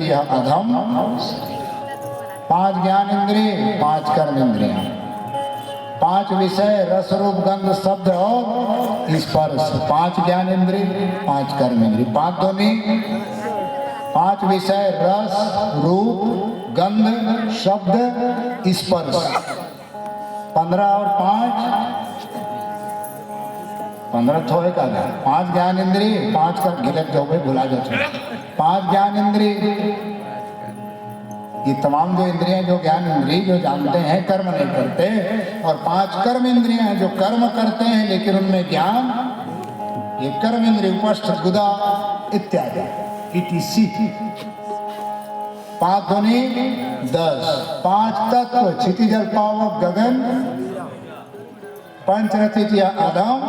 यह अधम। 5 ज्ञान इंद्रिय, 5 कर्म इंद्रियां, 5 विषय रस रूप गंध शब्द और स्पर्श। 5 ज्ञान इंद्रिय, 5 कर्म इंद्रिय, 5 ध्वनि, 5 विषय रस रूप गंध शब्द स्पर्श। 15 और 5 15 थोड़े का 5 ज्ञान इंद्रिय, 5 कर्म, गिलत जो भाई भुला जाते। 5 ज्ञान इंद्रिय, ये तमाम जो इंद्रियां, जो ज्ञान इंद्रिय जो जानते हैं कर्म नहीं करते, और 5 कर्म इंद्रियां हैं जो कर्म करते हैं लेकिन उनमें ज्ञान, ये कर्म इंद्रिय उपस्थ गुदा इत्यादि इतिसी। 5 ध्वनि 10, 5 तत्व क्षिति जल पावक गगन, पंचरथित या अधम।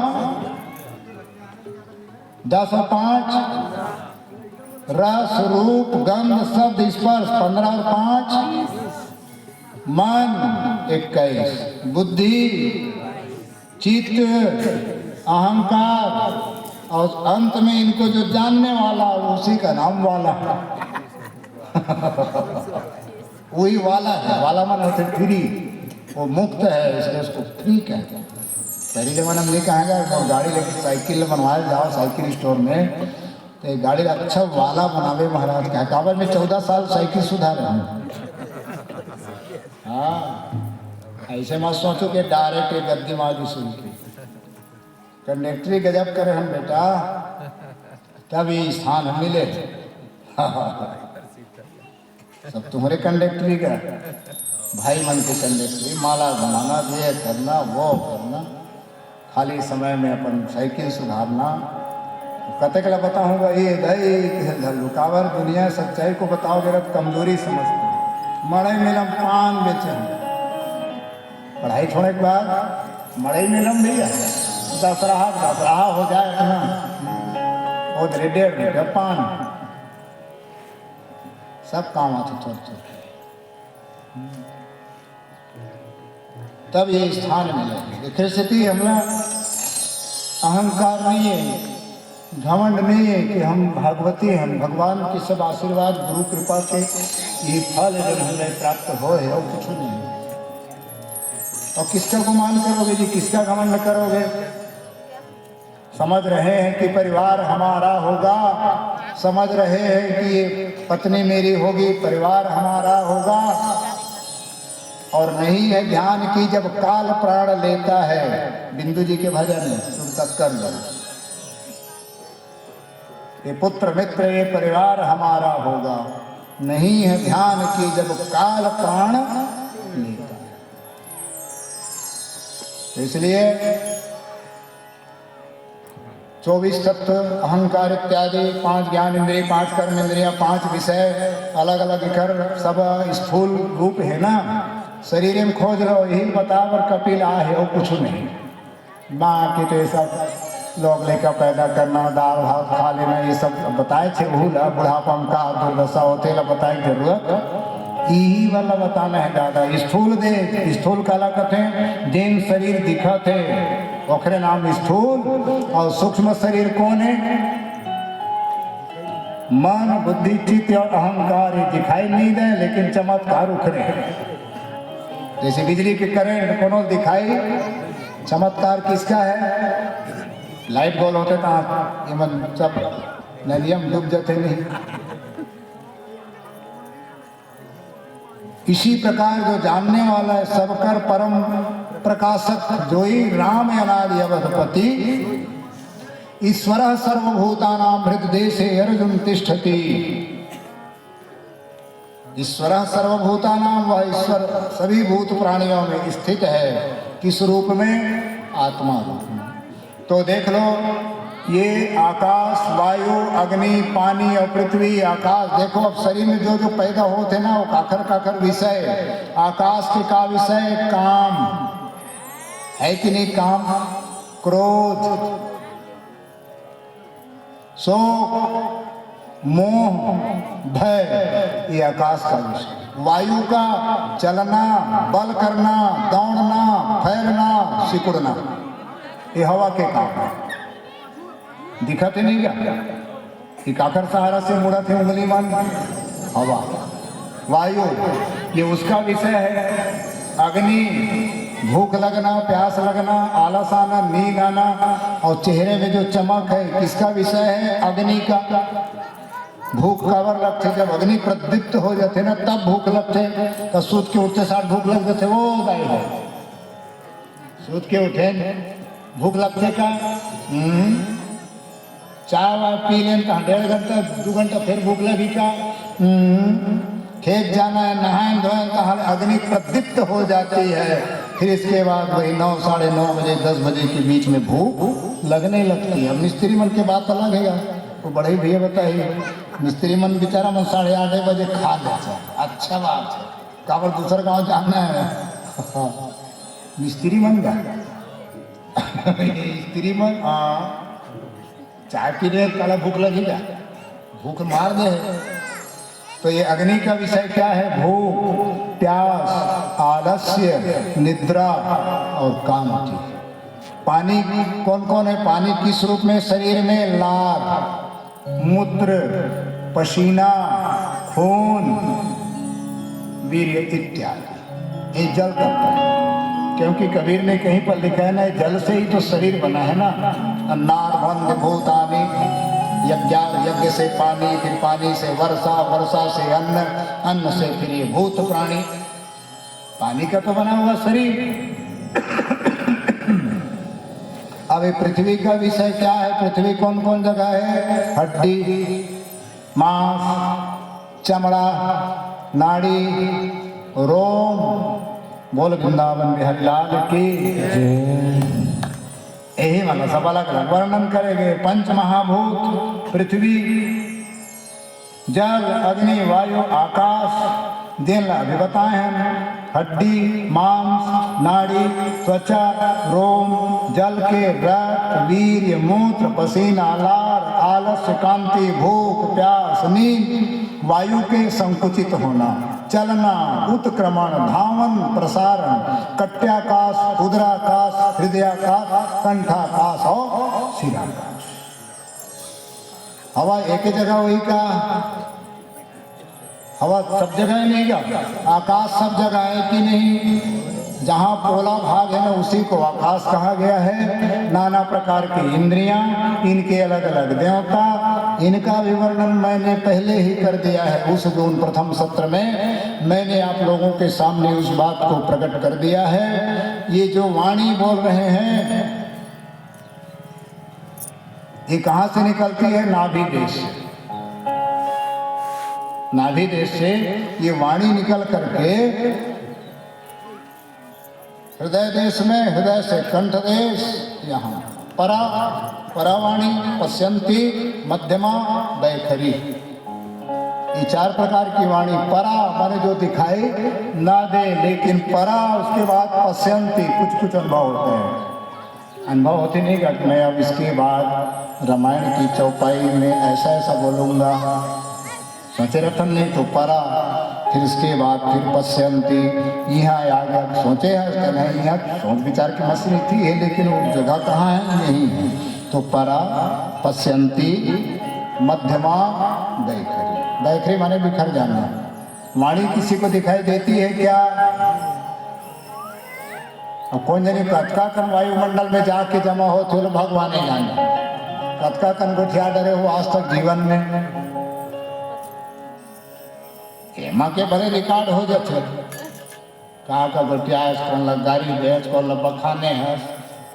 10 और 5 रस रूप गंध शब्द स्पर्श। 15 और 5 मन। 21 बुद्धि चित्त अहंकार, और अंत में इनको जो जानने वाला उसी का नाम वाला। वही वाला है, वाला मन होते फ्री, वो मुक्त है इसलिए उसको फ्री कहते हैं। पहले जमाने में नहीं कहेगा, गाड़ी लेकर साइकिल बनवाए जाओ साइकिल स्टोर में, तो गाड़ी अच्छा वाला बनावे महाराज का। काबर में 14 साल साइकिल सुधारे हूँ। हाँ, ऐसे मत सोचो कि डायरेक्ट गद्दी मार शुरू की। कंडक्टरी गजब करे हम बेटा, तभी स्थान हम मिले। सब तुम्हारे कंडक्टरी का भाई मन के कंडक्टरी, माला बनाना, ये करना वो करना, खाली समय में अपन साइकिल सुधारना। कते के बताऊंगा ये दही रुकावट दुनिया सच्चाई को बताओगे तो कमजोरी समझते। मड़ई मिलम पान बेचे, पढ़ाई छोड़ने के बाद मड़ई मिलम भैया दसराहा हो जाए ना, वो 1.5 रुपया पान, सब काम आते थोड़े थोड़े, तब ये स्थान मिले। देखिए स्थिति हमला अहंकार नहीं है, घमंड नहीं है कि हम भागवती हैं, हम भगवान की सब आशीर्वाद गुरु कृपा के ये फल जब हमें प्राप्त हो है, और कुछ नहीं है। और किसका गुमान करोगे जी, किसका घमंड करोगे? समझ रहे हैं कि परिवार हमारा होगा, समझ रहे हैं कि ये पत्नी मेरी होगी, परिवार हमारा होगा, और नहीं है ध्यान की जब काल प्राण लेता है। बिंदु जी के भजन है, सुन तक कर लो, ये पुत्र मित्र ये परिवार हमारा होगा, नहीं है ध्यान की जब काल प्राण लेता है। इसलिए 24 तत्व अहंकार इत्यादि, 5 ज्ञान इंद्रिय, 5 कर्म इंद्रिया, 5 विषय अलग अलग कर सब स्थूल रूप है ना, शरीर में खोज लो, यही बतावर कपिल आ है और कुछ नहीं। बाकी तो ये सब लोग लेकर पैदा करना, दाल भात खा लेना, ये सब बताए थे भूल, बुढ़ापा में का दुर्दशा होते ला बताए जरूरत यही वाला बताना है दादा। स्थूल दे, स्थूल काला कथे जिन शरीर दिखत है ओखरे नाम स्थूल, और सूक्ष्म शरीर कौन है? मन बुद्धि चित्त और अहंकार, ये दिखाई नहीं दे लेकिन चमत्कार उखरे। जैसे बिजली के करंट कोनो दिखाई, चमत्कार किसका है? लाइट गोल होते था ये मन सब नलियम डूब जाते नहीं। इसी प्रकार जो जानने वाला है सबकर परम प्रकाशक जो ही राम अनादि अवधपति, ईश्वर सर्वभूतानां हृदय से अर्जुन तिष्ठति। ईश्वर सर्वभूतानां, वह ईश्वर सभी भूत प्राणियों में स्थित है। किस रूप में? आत्मा रूप में। तो देख लो ये आकाश, वायु, अग्नि, पानी और पृथ्वी। आकाश देखो, अब शरीर में जो जो पैदा होते ना वो काखर काखर विषय। आकाश के का विषय? काम है कि नहीं? काम, क्रोध, शोक, मोह, भय, ये आकाश का विषय। वायु का चलना, बल करना, दौड़ना, फैलना, सिकुड़ना, ये हवा के काम है। दिखते नहीं क्या? कि काकर सहारा से मुड़ा थे उंगली मान, हवा, वायु ये उसका विषय है। अग्नि, भूख लगना, प्यास लगना, आलस आना, नींद आना और चेहरे में जो चमक है किसका विषय है? अग्नि का। भूख काबर लगते, जब अग्नि प्रदीप्त हो जाते ना तब भूख लगते। तो सूत के उठते साथ भूख लगते थे, वो गायब है। सूत के उठे भूख लगते का चाय वाय पी लें कहाँ 1.5 घंटा 2 घंटा फिर भूख लगी का। खेत जाना है, नहाएं धोएं कहाँ अग्नि प्रदीप्त हो जाती है। फिर इसके बाद वही 9 साढ़े 9 बजे 10 बजे के बीच में भूख लगने लगती है। अब मिस्त्री मन के बात अलग है, वो बड़े भैया बताइए। मिस्त्री मन बेचारा मन 8:30 बजे खा लेता है, अच्छा बात है, काबर दूसरा गाँव जाना है। मिस्त्री मन का स्त्री मन चाय पीने काला भूख लगेगा, भूख मार दे। तो ये अग्नि का विषय क्या है? भूख, प्यास, आलस्य, निद्रा और कांति। पानी कौन कौन है? पानी किस रूप में? शरीर में लार, मूत्र, पसीना, खून, वीर्य इत्यादि, ये जल तत्व है। क्योंकि कबीर ने कहीं पर लिखा है ना, जल से ही तो शरीर बना है ना। अन्नार्भंध भूतानि, यज्ञ से पानी, फिर पानी से वर्षा, वर्षा से अन्न, अन्न से फिर ये भूत प्राणी। पानी का तो बना हुआ शरीर। अब ये पृथ्वी का विषय क्या है? पृथ्वी कौन कौन जगह है? हड्डी, मांस, चमड़ा, नाड़ी, रोम। बोल वृंदावन बिहारी लाल की। यही वाला सब अलग अलग वर्णन करेंगे। पंच महाभूत पृथ्वी, जल, अग्नि, वायु, आकाश, दिन अभी बताए हैं। हड्डी, मांस, नाड़ी, त्वचा, रोम, जल के रक्त, वीर्य, मूत्र, पसीना, लार, आलस्य, कांति, भूख, प्यास, नींद, वायु के संकुचित होना, चलना, उत्क्रमण, धावन, प्रसारण, कट्याकाश, उदराकाश, हृदयाकाश, कंठाकाश और शिराकाश। हवा एक ही जगह वही का, हवा सब जगह नहीं का, आकाश सब जगह है कि नहीं? जहाँ पोला भाग है ना उसी को आकाश कहा गया है। नाना प्रकार की इंद्रियां, इनके अलग अलग देवता, इनका भी वर्णन मैंने पहले ही कर दिया है। उस जून प्रथम सत्र में मैंने आप लोगों के सामने उस बात को प्रकट कर दिया है। ये जो वाणी बोल रहे हैं ये कहाँ से निकलती है? नाभि देश से। नाभि देश से ये वाणी निकल करके हृदय देश में, हृदय से कंठ देश, यहाँ परावाणी, पश्यंती, मध्यमा, वैखरी, ये 4 प्रकार की वाणी। परा माने जो दिखाई ना दे, लेकिन परा उसके बाद पश्यंती, कुछ कुछ अनुभव होते हैं। अनुभव होते नहीं का मैं अब इसके बाद रामायण की चौपाई में ऐसा ऐसा बोलूँगा, सोचे रतन नहीं तो परा, फिर इसके बाद फिर पश्यंती, यहाँ आ गया सोचे है नहीं, यहाँ सोच विचार की मसली थी है, लेकिन वो जगह कहाँ है? यही है। तो परा, पश्यंती, मध्यमा, वैखरी। वैखरी माने बिखर जाना। वाणी किसी को दिखाई देती है क्या? अब कौन जाने कतका कन वायुमंडल में जाके जमा हो तो भगवान ही जाने। कतका कन गोठिया डरे हो आज तक जीवन में, एमा के भले रिकॉर्ड हो जाते। कहाँ का गोटिया कौन लग गाड़ी भेज, कौन लग बखाने है।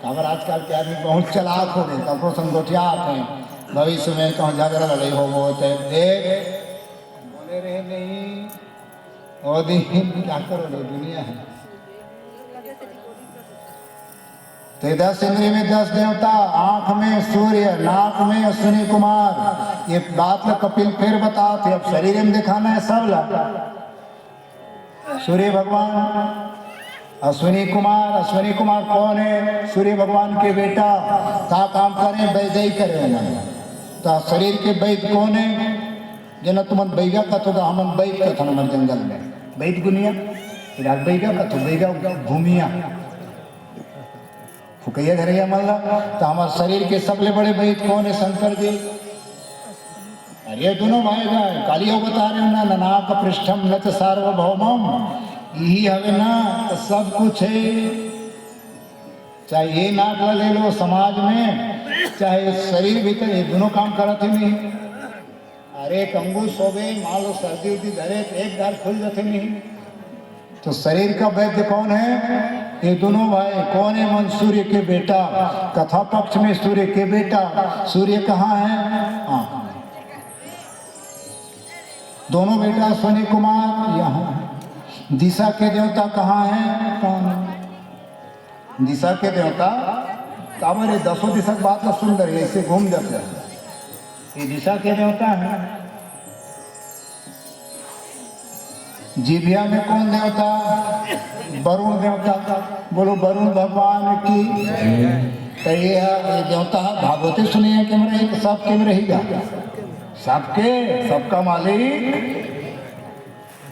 खबर आजकल के आदमी बहुत चलाक हो गए, कपड़ों संग गोटिया आते हैं। भविष्य में कहूँ झगड़ा लड़ाई हो वो देख बोले रहे नहीं, और दिन क्या करोगे, दुनिया है। तो 10 इंद्रिय में 10 देवता, आंख में सूर्य, नाक में अश्विनी कुमार। ये बात ल कपिल फिर बताते, अब शरीर में दिखाना है सब ला। सूर्य भगवान, अश्विनी कुमार कौन है? सूर्य भगवान के बेटा। का काम करे? वैद्य करे उन्होंने। तो शरीर के वैद्य कौन है? जना तुम बैगा कथो तो हम वैद्य कथन हमारे जंगल में वैद्य गुनिया बैगा कथो, बैगा भूमिया फुकैया घरिया मल्ला। तो हमारे शरीर के सबले बड़े वैद्य कौन है? शंकर जी। अरे दोनों भाई जाए काली बता रहे हो ना, ननाक पृष्ठम न च सार्वभौमम, यही हवे ना तो सब कुछ है। चाहे ये नाक ले लो समाज में, चाहे शरीर भीतर, ये दोनों काम करते नहीं। अरे कंगू सोबे मान लो सर्दी उर्दी धरे एक बार खुल जाते नहीं। तो शरीर का वैद्य कौन है? ये दोनों भाई। कौन है? मन सूर्य के बेटा। कथा पक्ष में सूर्य के बेटा। सूर्य कहाँ है? हाँ, दोनों बेटा अश्विनी कुमार यहाँ। दिशा के देवता कहाँ हैं? कौन? दिशा के देवता काबर 10 दिशा की बात तो सुंदर है, ऐसे घूम जाते हैं। ये दिशा के देवता है। जीभिया में कौन देवता? वरुण देवता। बोलो वरुण भगवान की। तो ये देवता भागवती सुनिए क्यों रही, सब क्यों रहेगा, सबके, सबका मालिक।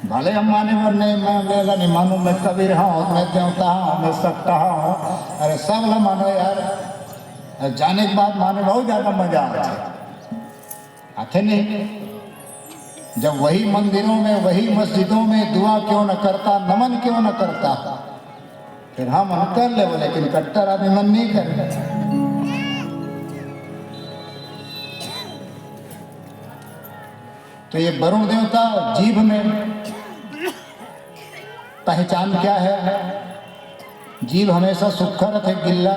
भले हम माने वर नहीं, मैं मानू, मैं कबीर हूँ, मैं देवता हूँ, मैं सकता हूँ। अरे सब लोग मानो यार, जाने के बाद माने बहुत ज़्यादा मजा आते नहीं। जब वही मंदिरों में, वही मस्जिदों में दुआ क्यों न करता, नमन क्यों न करता, फिर हम कर ले, लेकिन कट्टर आदमी मन नहीं कर। तो ये वरुण देवता जीभ में पहचान क्या है? जीभ हमेशा सुखा रहते, गिल्ला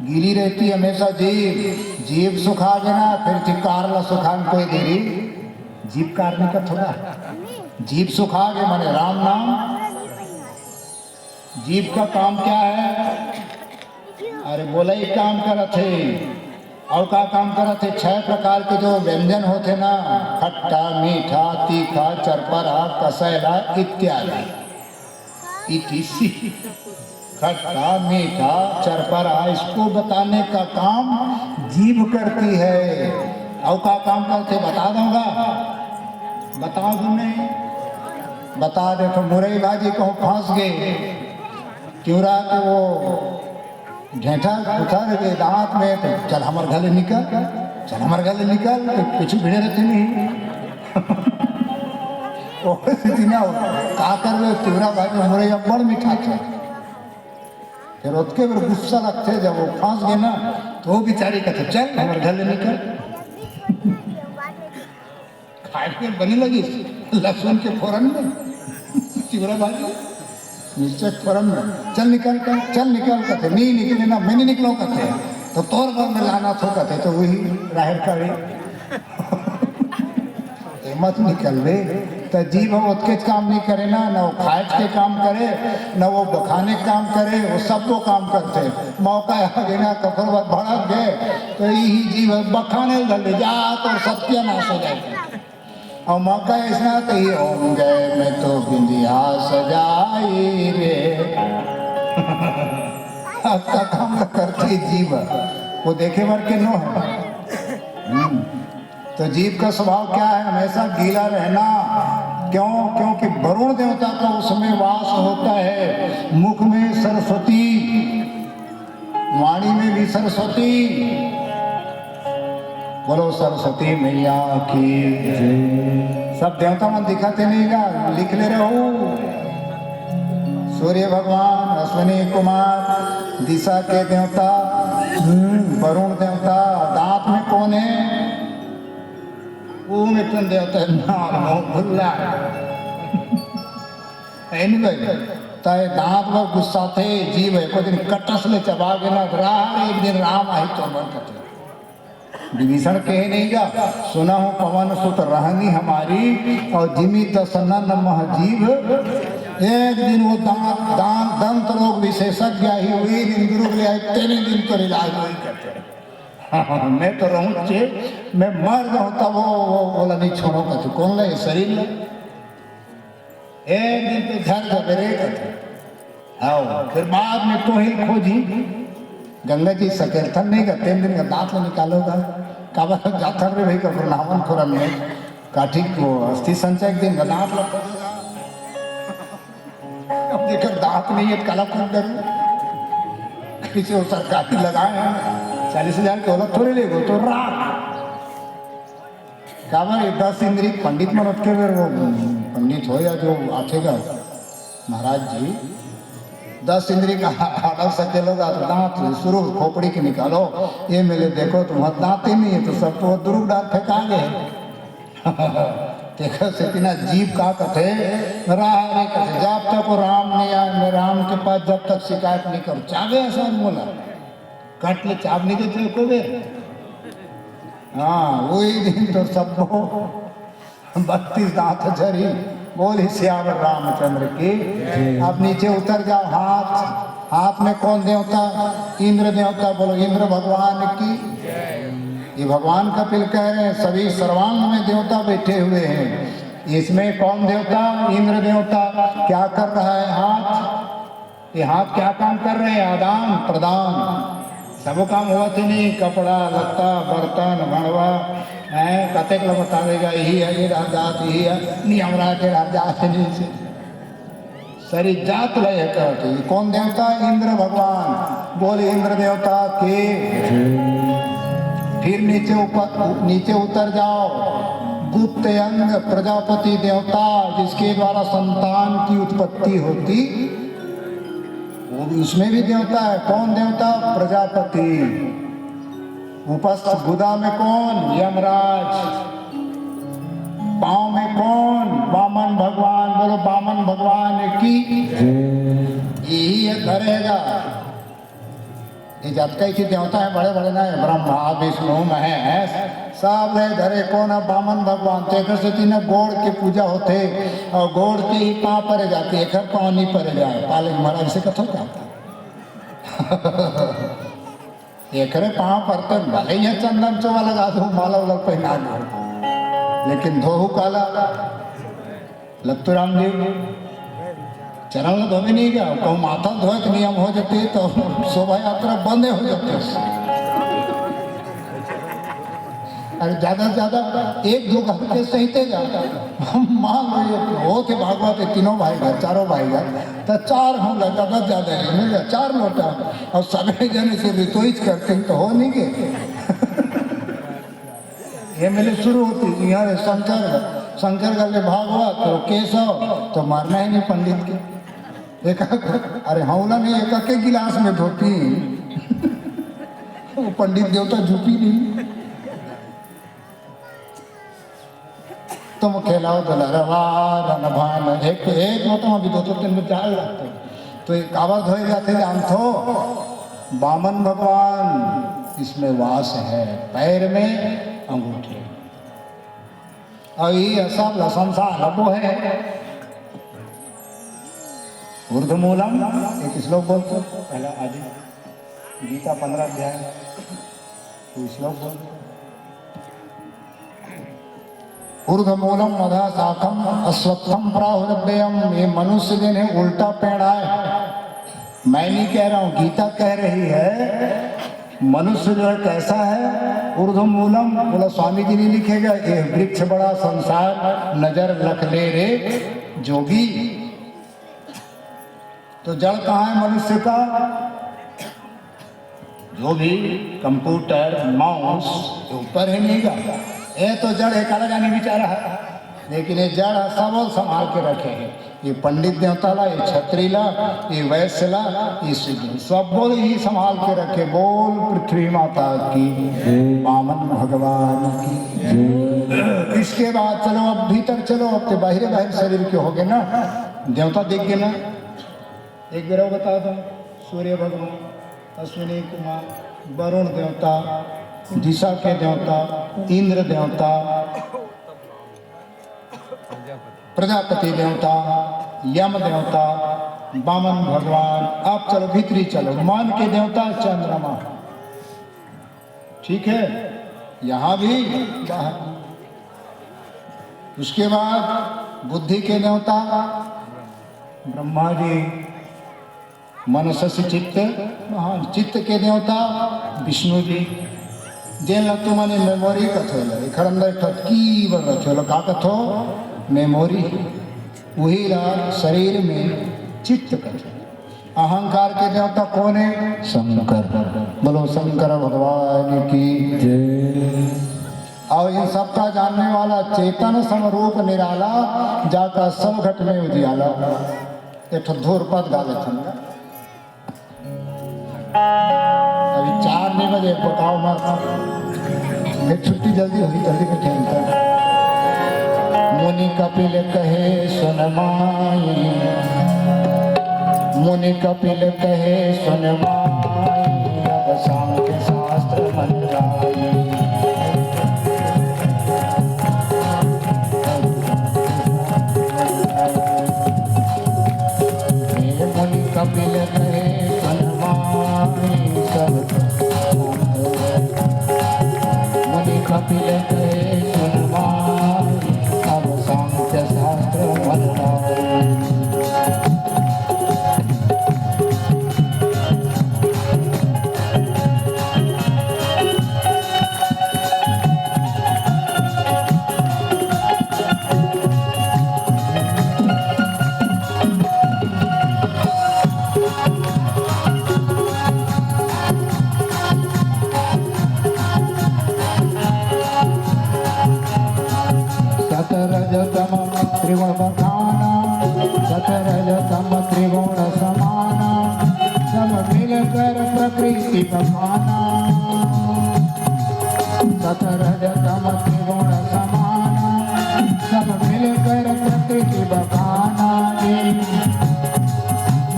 गीली रहती हमेशा जीभ। जीभ सुखा देना फिर चिकार ला सुखान कोई देरी, जीभ कारने का थोड़ा। जीभ सुखा गए माने राम नाम। जीभ का काम क्या है? अरे बोला ही काम करते, और का काम करते? 6 प्रकार के जो व्यंजन होते ना, खट्टा, मीठा, तीखा, चरपरा, कसैला इत्यादि। इतिसी खट्टा, मीठा, चरपरा, इसको बताने का काम जीभ करती है। और का काम करते बता दूंगा, बताओ तुमने, बता दे। तो मुरई भाजी कहूँ फंस गए, क्यों रहा कि वो ढेठा उतर गए दांत में, तो चल हमारे गले निकल, चल हमारे गले निकल, पीछे भिड़े रहते नहीं। का कर रहे तिवरा भाजी हमारे यहाँ बड़ मीठा था। फिर उसके फिर गुस्सा लगते, जब वो फंस गए ना, तो वो बेचारी कहते चल हमारे गले निकल। खाए के बनी लगी लहसुन के फोरन में, तिवरा भाजी मिर्चा फोरन में, चल निकल कर, चल निकल कहते, नहीं निकले ना, मैं नहीं निकलो कहते, तो तोर पर में लाना थो कहते, तो वही राहर करे मत निकल रे। तो जीभ उसके काम नहीं करे ना, न वो खाए के काम करे, न वो बखाने के काम करे, वो सब तो काम करते। मौका आ गया ना, कफर भड़क गए तो यही जीभ बखाने ले जा तो सत्यानाश हो जाएगा। और मौका ऐसा तो ही होंगे, मैं तो बिंदिया सजाई रे। आपका काम करती जीभ, वो देखे भर के नो है। तो जीभ का स्वभाव क्या है? हमेशा गीला रहना। क्यों? क्योंकि वरुण देवता का उसमें वास होता है। मुख में सरस्वती, वाणी में भी सरस्वती। बोलो सरस्वती मैया की। सब देवता मन दिखाते नहीं का, लिख ले रहे हो। सूर्य भगवान, अश्विनी कुमार, दिशा के देवता, वरुण देवता। दांत में कौन है? वो मिटन देवता है, नाम भुल्ला ताए दांत पर गुस्सा थे, जीव है को दिन कटस ले चबा गया राह, एक दिन राम आई तो मन कटे। विभीषण कहे नहीं जा, सुना हूँ पवन सुत रहनी हमारी, और जिमी तसनन मह जीव। एक दिन वो दंत रोग विशेषज्ञ ही हुई, दिन दुर्ग ले आए, 3 दिन तो इलाज वही करते। मैं तो रहूं चे, मैं मर जाऊं तब वो बोला नहीं छोड़ो कहते, कौन ले शरीर ले। एक दिन तो घर गबरे कहते। आओ फिर बाद में तो ही खोजी, गंगा जी सकेर्थन नहीं का 3 दिन का दांत निकालोगा, काबा जाता रे भाई का नावन खुरन में काठी को अस्थि संचय एक दिन दांत लगा। अब देखकर दांत नहीं है, काला खून डर किसी वो सरकारी लगाए हैं 40,000 के औलत थोड़ी ले गो तो राख। काबर 10 इंद्री पंडित मनोत के बेर वो पंडित हो या जो आठेगा महाराज जी 10 इंद्री का आडव सके लोग दांत शुरू खोपड़ी के निकालो ये मेले देखो तुम्हारा दांत ही नहीं है तो सब तो दुर्ग डाल फेंका गए देखो से तीना जीव का कथे राह कथे जब तक राम नहीं आए मैं राम के पास जब तक शिकायत नहीं करूँ चावे ऐसा बोला कट ले चाव नहीं देते को बे हाँ वही दिन तो सबको 32 दांत झरी बोली सियावर रामचंद्र की। अब नीचे उतर जाओ हाथ में कौन देवता इंद्र देवता बोलो इंद्र भगवान की। ये भगवान का पिल कह रहे हैं सभी सर्वांग में देवता बैठे हुए हैं इसमें कौन देवता इंद्र देवता क्या कर रहा है हाथ ये हाथ क्या काम कर रहे हैं आदान प्रदान सब काम हुआ थे नहीं कपड़ा लत्ता बर्तन भणवा है कतेक लोग बतावेगा यही है ये राजात यही है नियम के राजात से सारी जात लय कहते कौन देवता इंद्र भगवान बोले इंद्र देवता के। फिर नीचे उतर जाओ गुप्त अंग प्रजापति देवता जिसके द्वारा संतान की उत्पत्ति होती वो भी उसमें भी देवता है कौन देवता प्रजापति। उपस्थ गुदा में कौन यमराज पांव में कौन वामन भगवान बोलो वामन भगवान की यही है धरेगा ये जब कई की देवता है बड़े बड़े ना ब्रह्मा विष्णु महेश सब रहे धरे कौन है वामन भगवान तेकर से तीन गोड़ के पूजा होते और गोड़ के ही पाँव परे जाते एक पाँव नहीं परे जाए पाले महाराज से कथो क्या एक पाँव पड़ते भले ही चंदन चोवा लगा दो माला उलग पहना दो लेकिन धोहू काला लत्तूराम जी चरण धोबी नहीं गया कहूँ माथा धोए के नियम हो जाते तो शोभा यात्रा बंद हो जाते अरे ज्यादा से ज्यादा 1-2 घंटे सहते जाता हम मान लो हो के भागवत तीनों भाई घर चारों भाई घर तो 4 हम ज्यादा ज्यादा है 4 लोटा और सभी जने से रितोइच करते तो हो नहीं गए ये मेले शुरू होती यहाँ शंकर गले भागवत तो केशव तो मारना ही नहीं पंडित के एक अरे हौला नहीं एक के गिलास में धोती वो पंडित देवता झुकी नहीं तुम खेलाओ दलरवान भान एक तो अभी 2-3 में जाल लगते तो एक आवाज हो जाते जान थो वामन भगवान इसमें वास है पैर में अंगूठे और ये सब संसार लबो है ऊर्ध्वमूलम एक श्लोक बोलते पहला आदि गीता 15 अध्याय तो श्लोक बोलते ऊर्ध्वमूलम मधा शाखम अश्वत्थम प्राहुरव्ययम ये मनुष्य दिन है उल्टा पेड़ है मैं नहीं कह रहा हूँ गीता कह रही है मनुष्य जो है कैसा है ऊर्ध्वमूलम बोला स्वामी जी ने लिखेगा ये वृक्ष बड़ा संसार नजर रख ले रे जोगी तो जड़ कहाँ है मनुष्य का जो भी कंप्यूटर माउस ऊपर है नहीं का ये तो जड़ है काला जानी बेचारा है लेकिन ये जड़ सब संभाल के रखे हैं ये पंडित देवता ला ये छत्री ला ये वैश्य ला ये सिद्ध सब बोल ही संभाल के रखे बोल पृथ्वी माता की वामन भगवान की। इसके बाद चलो अब भीतर चलो अब तो बाहर शरीर के हो गए ना देवता देख गए ना एक गिरह बता दो सूर्य भगवान अश्विनी कुमार वरुण देवता दिशा के देवता इंद्र देवता प्रजापति देवता यम देवता वामन भगवान। अब चलो भीतरी चलो मान के देवता चंद्रमा ठीक है यहाँ भी बाहर। उसके बाद बुद्धि के देवता ब्रह्मा जी मनससी चित्त महान चित्त के देवता विष्णु जी जेल तो मैंने मेमोरी कथो खड़ंदर ठटकी बर रखो का कथो मेमोरी वही रहा शरीर में चित्त कथो। अहंकार के देवता कौन है शंकर बोलो शंकर भगवान की जय। और इन सबका जानने वाला चेतन समरूप निराला जाका सब घट में उजियाला। एक धूरपद गा लेते हैं। अभी 4 नहीं बजे बताओ मत छुट्टी जल्दी हुई जल्दी के खेलता। मुनि कपिल कहे सुन माई, मुनि कपिल कहे सुन माई, अब सांख्य शास्त्र मन लाई। मुनि कपिल कहे सुन माई, सब मुनि कपिल कहे सुन माई, अब सांख्य शास्त्र मन लाई। सतरजतम त्रिगुण बखाना, सतरजतम त्रिगुण समाना, सब मिलकर प्रकृति बखाना। सतरजतम त्रिगुण समाना, सब मिलकर प्रकृति बखाना।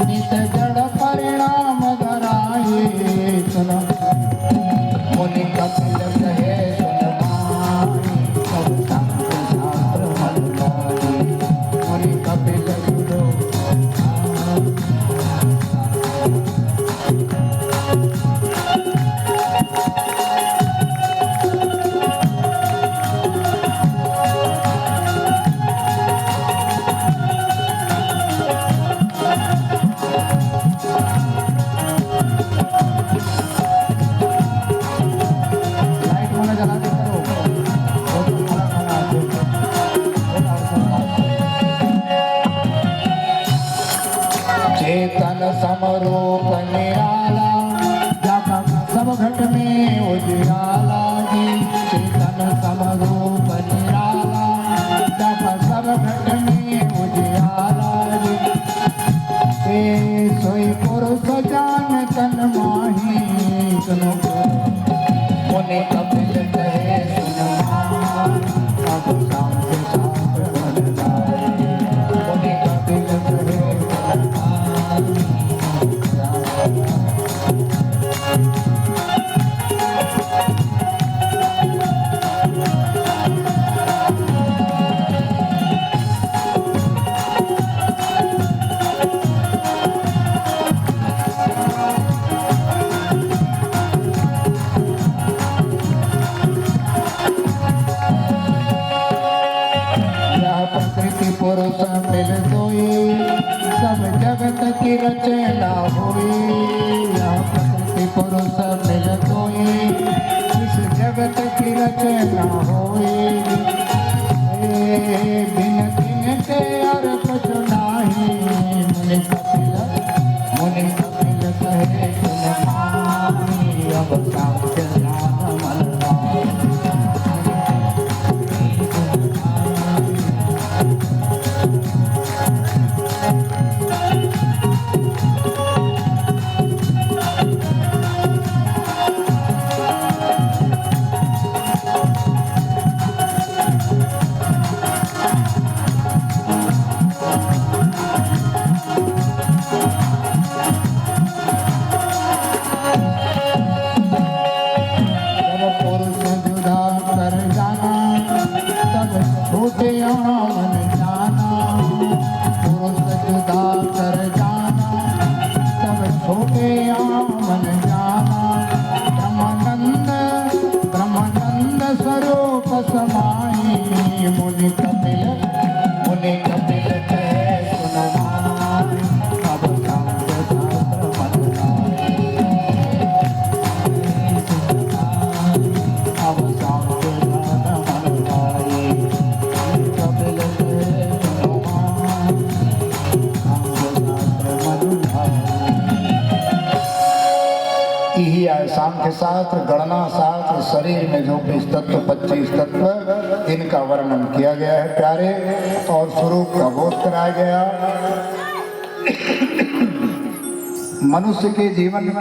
नित जड़ परिणाम धराए, सुनो मुनि कपिल कहे सुन माई, सब सांख्य शास्त्र मन लाई। मुनि कपिल सुनो चेतन समरूप निराला, जाका सब घट में उजियाला जी। चेतन समरूप निराला, जाका सब घट में उजियाला जी। सोई पुरुष जान तन माही, सुनो मुनि कपिल कहे सुन माई, अब सांख्य शास्त्र मन लाई। मुनि कपिल कहे प्रकृति पुरुष मिल सोई, सब जगत की रचना हुई। यह प्रकृति पुरुष मिल सोई, इस जगत की रचना हुई। बिन दिन के और कुछ नाही, मुनि कपिल कहे सुन माई, अब सांख्य शास्त्र मन लाई। ऐसा सांख्य शास्त्र, गणना शास्त्र, शरीर में जो 20 तत्व 25 तत्व, इनका वर्णन किया गया है प्यारे, और स्वरूप का बोध कराया गया। मनुष्य के जीवन